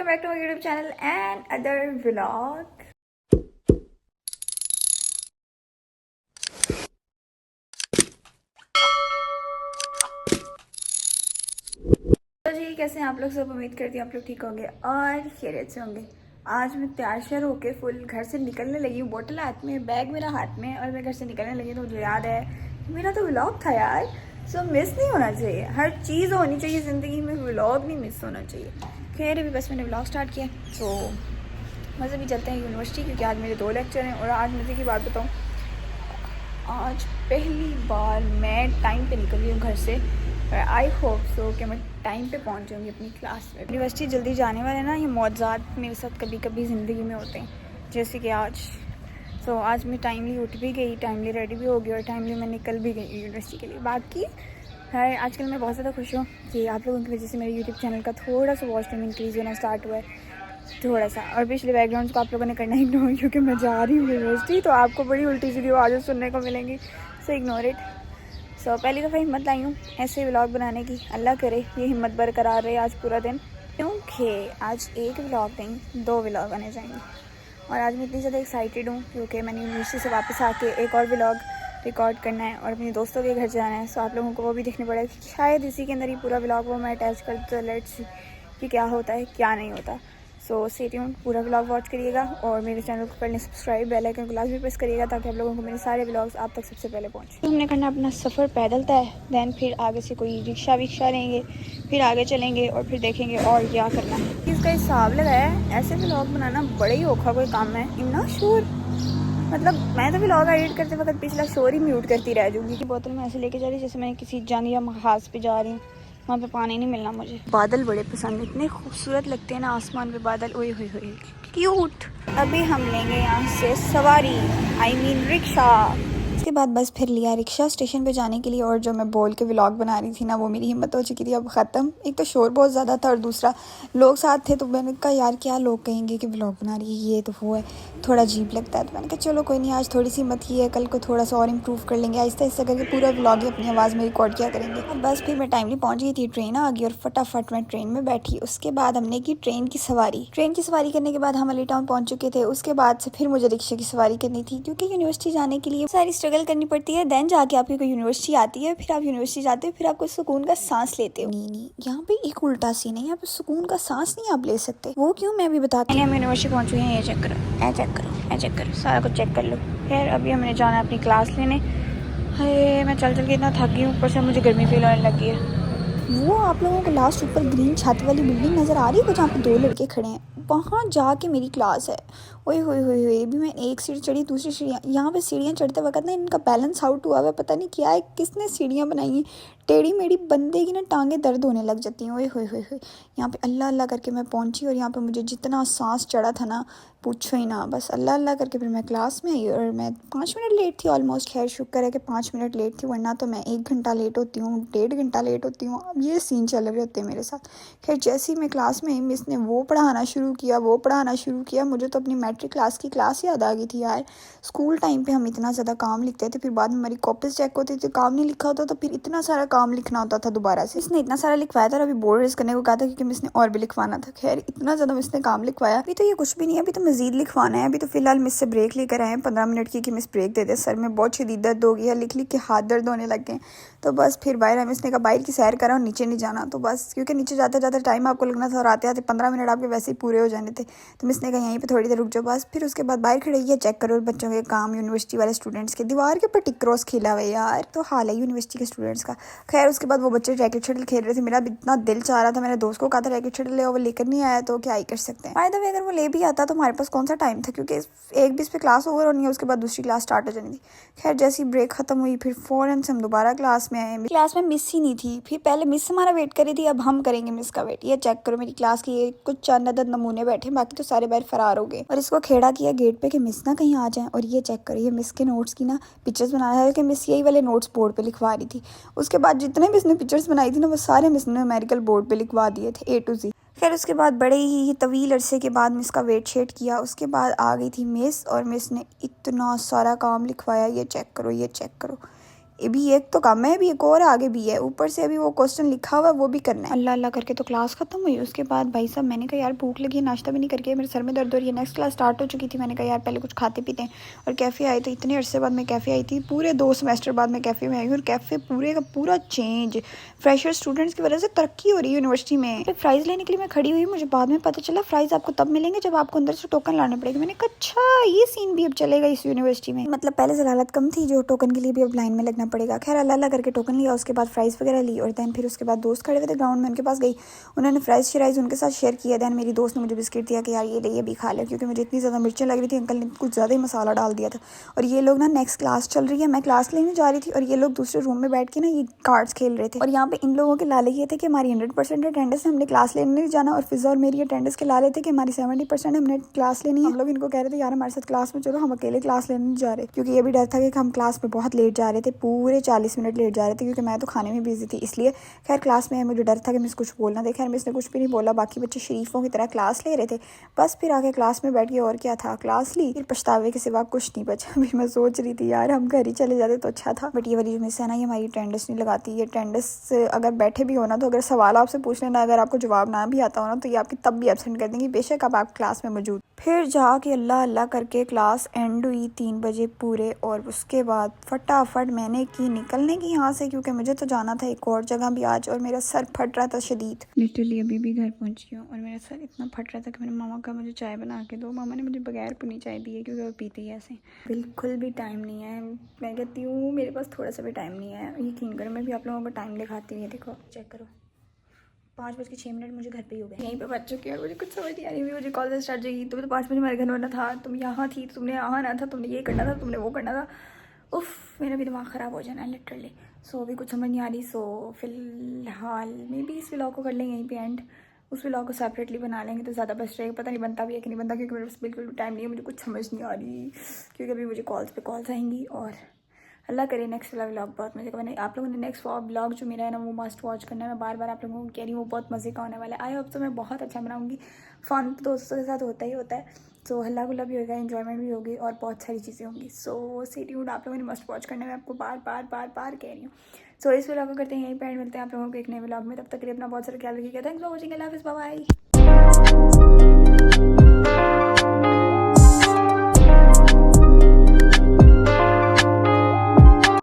Welcome back to my YouTube channel and other vlog. तो जी कैसे हैं आप लोग? सब उम्मीद करती हूँ आप लोग ठीक होंगे और खैरियत से होंगे। आज मैं तैयार श्यार होके फुल घर से निकलने लगी हूँ, बोतल हाथ में, बैग मेरा हाथ में, और मैं घर से निकलने लगी। तो मुझे याद है मेरा तो व्लॉग था यार, सो मिस नहीं होना चाहिए। हर चीज़ होनी चाहिए ज़िंदगी में, व्लॉग नहीं मिस होना चाहिए। खैर अभी बस मैंने व्लॉग स्टार्ट किया, तो मज़े भी चलते हैं यूनिवर्सिटी, क्योंकि आज मेरे 2 लेक्चर हैं। और आज मज़े की बात बताऊँ, आज पहली बार मैं टाइम पे निकली हूँ घर से। आई होप सो कि मैं टाइम पे पहुँच जाऊँगी अपनी क्लास में। यूनिवर्सिटी जल्दी जाने वाले ना, ये मौज़ात मेरे साथ कभी कभी ज़िंदगी में होते हैं, जैसे कि आज। सो आज मैं टाइमली उठ भी गई, टाइमली रेडी भी हो गई और टाइमली मैं निकल भी गई यूनिवर्सिटी के लिए। बाकी है आजकल मैं बहुत ज़्यादा खुश हूँ कि आप लोगों की वजह से मेरे यूट्यूब चैनल का थोड़ा सा वॉच टाइम इंक्रीज़ होना स्टार्ट हुआ है, थोड़ा सा। और पिछले बैकग्राउंड को आप लोगों ने करना इग्नोर, क्योंकि मैं जा रही हूँ यूनिवर्सिटी, तो आपको बड़ी उल्टी सीधी आवाज़ें सुनने को मिलेंगी, सो इग्नोर इट। सो पहली दफ़ा हिम्मत लाई हूँ ऐसे व्लॉग बनाने की। अल्लाह करे ये हिम्मत बरकरार रहे आज पूरा दिन, क्योंकि आज एक व्लॉग नहीं 2 व्लॉग आने जाएंगे। और आज मैं इतनी ज़्यादा एक्साइटेड हूँ क्योंकि मैंने यूनिवर्सिटी से वापस आके एक और व्लॉग रिकॉर्ड करना है और अपने दोस्तों के घर जाना है। सो आप लोगों को वो भी देखने पड़ेगा कि शायद इसी के अंदर ही पूरा व्लॉग वो मैं अटैच कर दूँ। लेट्स सी कि क्या होता है क्या नहीं होता। सो स्टे ट्यून्ड, पूरा व्लॉग वॉच करिएगा और मेरे चैनल को करने सब्सक्राइब, बेल आइकन को लाजमी प्रेस करिएगा ताकि आप लोगों को मेरे सारे व्लॉग्स आप तक सबसे पहले पहुँचे। हमने करना अपना सफ़र पैदल तय, देन फिर आगे से कोई रिक्शा विक्शा लेंगे, फिर आगे चलेंगे और फिर देखेंगे और क्या करना है। इसका हिसाब लगाया है, ऐसे व्लॉग बनाना बड़ा ही औखा कोई काम है। इतना शोर, मतलब मैं तो व्लॉग एडिट करते वक्त पिछला शोर ही म्यूट करती रह जाऊँगी। कि बोतल में ऐसे लेके जा रही जैसे मैं किसी जंग या महाज पे जा रही हूँ, वहाँ पे पानी नहीं मिलना मुझे। बादल बड़े पसंद है, इतने खूबसूरत लगते हैं ना आसमान पे बादल, ओए होए होए क्यूट। अभी हम लेंगे यहाँ से सवारी, आई मीन रिक्शा। उसके बाद बस फिर लिया रिक्शा स्टेशन पे जाने के लिए। और जो मैं बोल के व्लॉग बना रही थी ना, वो मेरी हिम्मत हो चुकी थी अब ख़त्म। एक तो शोर बहुत ज़्यादा था और दूसरा लोग साथ थे, तो मैंने कहा यार क्या लोग कहेंगे कि व्लॉग बना रही है, ये तो वो है, थोड़ा अजीब लगता है। तो मैंने कहा चलो कोई नहीं, आज थोड़ी सी हिम्मत की है, कल को थोड़ा सा और इम्प्रूव कर लेंगे, आहिस्ता आहिस्ता करके पूरा व्लॉग ही अपनी आवाज़ में रिकॉर्ड किया करेंगे। बस फिर मैं टाइमली पहुंच गई थी, ट्रेन आ गई और फटाफट मैं ट्रेन में बैठी। उसके बाद हमने की ट्रेन की सवारी। ट्रेन की सवारी करने के बाद हम अली टाउन पहुंच चुके थे। उसके बाद से फिर मुझे रिक्शे की सवारी करनी थी, क्योंकि यूनिवर्सिटी जाने के लिए सारी स्ट्रगल करनी पड़ती है। देन जाके आपकी कोई यूनिवर्सिटी आती है, फिर आप यूनिवर्सिटी जाते हो, फिर आपको सुकून का सांस लेते हो। नहीं, यहाँ पे एक उल्टा सीन है, यहाँ पे सुकून का सांस नहीं आप ले सकते। वो क्यों, मैं भी बताती हूँ। हम यूनिवर्सिटी पहुंच गए हैं, ये चेक करो, ए चेक करो, ए चेक करो, सारा कुछ चेक कर लो। खैर अभी हमने जाना है अपनी क्लास लेने। हाय मैं चल चल के इतना थक गई हूँ, ऊपर से मुझे गर्मी फील होने लगी है। वो आप लोगों को लास्ट ऊपर ग्रीन छत वाली बिल्डिंग नज़र आ रही है, जहाँ पे 2 लड़के खड़े हैं, वहाँ जाके मेरी क्लास है। ओए होए होए होए, भी मैं एक सीढ़ी चढ़ी, दूसरी सीढ़ियाँ, यहाँ पे सीढ़ियाँ चढ़ते वक्त ना इनका बैलेंस आउट हुआ है, पता नहीं क्या है, किसने सीढ़ियाँ बनाई हैं टेढ़ी मेढ़ी, बंदे की ना टांगे दर्द होने लग जाती हैं। ओए होए होए होए, यहाँ पे अल्लाह अल्लाह करके मैं पहुँची और यहाँ पे मुझे जितना सांस चढ़ा था ना पूछो ही ना। बस अल्लाह अल्लाह करके फिर मैं क्लास में आई और मैं 5 मिनट लेट थी ऑलमोस्ट। खैर शुक्र है कि 5 मिनट लेट थी, वरना तो मैं 1 घंटा लेट होती हूँ, 1.5 घंटा लेट होती हूँ। अब ये सीन चल रहे होते हैं मेरे साथ। खैर जैसे ही मैं क्लास में आई, मिस ने वो पढ़ाना शुरू किया, मुझे तो अपनी मैट्रिक क्लास की क्लास याद आ गई थी यार। स्कूल टाइम पे हम इतना ज़्यादा काम लिखते थे, फिर बाद में हमारी कॉपीज चेक होती थी, काम नहीं लिखा होता तो फिर इतना सारा काम लिखना होता था दोबारा से। इसने इतना सारा लिखवाया था और अभी बोर्ड रेस करने को कहा था, क्योंकि मिस ने और भी लिखवाना था। खैर इतना ज़्यादा मिस ने काम लिखवाया। अभी तो ये कुछ भी नहीं है, अभी तो मजीद लिखवाना है। अभी तो फिलहाल मिस से ब्रेक लेकर आए हैं 15 मिनट की, कि मिस ब्रेक दे दे, सर में बहुत शदीद दर्द हो गई है, लिख लिख के हाथ दर्द होने लग गए। तो बस फिर बाहर मिस ने कहा बाहर की सैर करा और नीचे नहीं जाना। तो बस क्योंकि नीचे जाते जाते टाइम आपको लगना था और आते आते 15 मिनट आपके वैसे ही पूरे हो जाने थे, तो मिस ने कहा यहीं पे थोड़ी देर रुक जाओ बस। फिर उसके बाद बाहर खड़े ये चेक करो बच्चों के काम, यूनिवर्सिटी वाले स्टूडेंट्स के, दीवार के ऊपर टिक क्रॉस खेला हुआ है यार, तो हाल है यूनिवर्सिटी के स्टूडेंट्स का। खैर उसके बाद वो बच्चे रैकेट शटल खेल रहे थे, मेरा भी इतना दिल चाह रहा था, मेरे दोस्त को कहा था रैकेट शटल ले, वो लेकर नहीं आया, तो क्या ही कर सकते हैं। बाय द वे अगर वो ले भी आता तो हमारे पास कौन सा टाइम था, क्योंकि 1:20 पे क्लास ओवर होनी है, उसके बाद दूसरी क्लास स्टार्ट हो जानी थी। खैर जैसी ब्रेक खत्म हुई फिर फ़ौरन से हम दोबारा क्लास में आए। क्लास में मिस ही नहीं थी, फिर पहले मिस हमारा वेट कर रही थी, अब हम करेंगे मिस का वेट। ये चेक करो मेरी क्लास की, ये कुछ चंद अदद नमूने बैठे, बाकी तो सारे बाहर फरार हो गए। और इसको खेड़ा किया गेट पे कि मिस ना कहीं आ जाए। और ये चेक करो, ये मिस के नोट्स की ना पिक्चर्स बना रहा है, कि मिस यही वाले नोट्स बोर्ड पे लिखवा रही थी। उसके बाद जितने भी इसने पिक्चर्स बनाई थी ना, वो सारे मिस ने न्यूमेरिकल बोर्ड पे लिखवा दिए थे A to Z। खैर उसके बाद बड़े ही तवील अरसे के बाद मिस का वेट शेट किया, उसके बाद आ गई थी मिस, और मिस ने इतना सारा काम लिखवाया। ये चेक करो, ये चेक करो, अभी एक तो कम है, अभी एक और आगे भी है, ऊपर से अभी वो क्वेश्चन लिखा हुआ है वो भी करना है। अल्लाह अल्लाह करके तो क्लास खत्म हुई। उसके बाद भाई साहब मैंने कहा यार भूख लगी है, नाश्ता भी नहीं करके मेरे सर में दर्द हो रही है। नेक्स्ट क्लास स्टार्ट हो चुकी थी, मैंने कहा यार पहले कुछ खाते पीते हैं। और कैफ़े आए थे, इतने अरसे बाद मैं कैफ़े आई थी, पूरे 2 सेमेस्टर बाद मैं कैफ़े में आई हूँ। और कैफ़े पूरे का पूरा चेंज, फ्रेशर स्टूडेंट्स की वजह से तरक्की हो रही है यूनिवर्सिटी में। फ़्राइज़ लेने के लिए मैं खड़ी हुई, मुझे बाद में पता चला फ़्राइज़ आपको तब मिलेंगे जब आपको अंदर से टोकन लाने पड़ेगा। मैंने कहा अच्छा ये सीन भी अब चलेगा इस यूनिवर्सिटी में। मतलब पहले से हालत कम थी, जो टोकन के लिए भी अब लाइन में लगना पड़ेगा। खैर अल्लाह अल्लाह करके टोकन लिया, उसके बाद फ्राइज़ वगैरह ली। और दैन फिर उसके बाद दोस्त खड़े हुए थे ग्राउंड में, उनके पास गई, उन्होंने फ्राइज़ शराइज़ उनके साथ शेयर किया। दैन मेरी दोस्त ने मुझे बिस्किट दिया कि यार ये ले, ये भी खा ले, क्योंकि मुझे इतनी ज़्यादा मिर्चें लग रही थी, अंकल ने कुछ ज़्यादा ही मसाला डाल दिया था। और ये लोग ना नेक्स्ट क्लास चल रही है, मैं क्लास लेने जा रही थी और ये लोग दूसरे रूम में बैठ के ना ये कार्ड्स खेल रहे थे। और यहाँ पे इन लोगों के लाले ये थे कि हमारी 100% अटेंडेंस है, हमने क्लास लेने नहीं जाना। और फिजा और मेरी अटेंडेंस के लाले थे कि हमारी 70% हमने क्लास लेनी है। हम लोग इनको कह रहे थे यार हमारे साथ क्लास में चलो, हम अकेले क्लास लेने नहीं जा रहे, क्योंकि ये भी डर था कि हम क्लास में बहुत लेट जा रहे थे, पूरे 40 मिनट लेट जा रहे थे, क्योंकि मैं तो खाने में बिजी थी इसलिए। खैर क्लास में मुझे डर था कि मिस कुछ बोलना दे। खैर मिस ने कुछ भी नहीं बोला, बाकी बच्चे शरीफों की तरह क्लास ले रहे थे। बस फिर आके क्लास में बैठ के और क्या था, क्लास ली, फिर पछतावे के सिवा कुछ नहीं बचा। फिर मैं सोच रही थी यार हम घर ही चले जाते तो अच्छा था। बट ये वाली जो मिस है ना, ये हमारी अटेंडेंस नहीं लगाती। ये अटेंडेंस अगर बैठे भी हो ना, तो अगर सवाल आपसे पूछ लेना, अगर आपको जवाब ना भी आता हो ना, तो ये आपकी तब भी एब्सेंट कर देंगी, बेशक अब आप क्लास में मौजूद। फिर जाके अल्लाह अल्लाह करके क्लास एंड हुई 3 बजे पूरे। और उसके बाद फटाफट मैंने की निकलने की यहाँ से, क्योंकि मुझे तो जाना था एक और जगह भी आज, और मेरा सर फट रहा था शदीद। लिटरली अभी भी घर पहुँची हूँ और मेरा सर इतना फट रहा था कि मैंने मामा का मुझे चाय बना के दो। मामा ने मुझे बगैर पुनी चाय दी है, क्योंकि वो पीती है ऐसे। बिल्कुल भी टाइम नहीं है, मैं कहती हूँ मेरे पास थोड़ा सा भी टाइम नहीं है। यकीन करो मैं भी आप लोगों को टाइम दिखाती हूँ, देखो चेक करो, 5:06 मुझे घर पे ही हो गए, यहीं पे बच चुके हैं। मुझे कुछ समझ नहीं आ रही, मुझे कॉल से स्टार्ट जाएगी, तुम्हें तो 5 बजे हमारे घर में होना था, तुम यहाँ थी, तुमने यहाँ आना था, तुमने ये करना था, तुमने वो करना था। उफ मेरा भी दिमाग ख़राब हो जाना है लिटरली। सो अभी कुछ समझ नहीं आ रही। सो फिलहाल मे बी इस व्लॉग को कर लेंगे यहीं पे एंड, उस व्लॉग को सेपरेटली बना लेंगे तो ज़्यादा बेस्ट रहेगा। पता नहीं बनता भी है कि नहीं बनता, क्योंकि मेरे पास बिल्कुल भी टाइम नहीं है, मुझे कुछ समझ नहीं आ रही, क्योंकि अभी मुझे कॉल्स पे कॉल्स आएंगी। और अल्लाह करे नेक्स्ट वाला व्लॉग बहुत मज़े का बने। आप लोगों ने नेक्स्ट व्लॉग जो मेरा है ना वो मस्ट वॉच करना है। मैं बार बार आप लोगों को कह रही हूँ, वो बहुत मज़े का होने वाला है। आई होप तो मैं बहुत अच्छा बनाऊँगी। फ़न तो दोस्तों के साथ होता ही होता है, सो हल्ला गुल्ला भी होगा, एंजॉयमेंट भी होगी और बहुत सारी चीज़ें होंगी। सो स्टे ट्यून्ड, आप लोगों ने मस्ट वॉच करना है, मैं आपको बार बार कह रही हूँ। सो इस व्लॉग को करते हैं यहीं पर, मिलते हैं आप लोगों को एक नए व्लॉग में। तब तक के लिए अपना बहुत सारा ख्याल रखिएगा। थैंक्स फॉर वॉचिंग, अल्लाह हाफ़िज़, बाय बाय।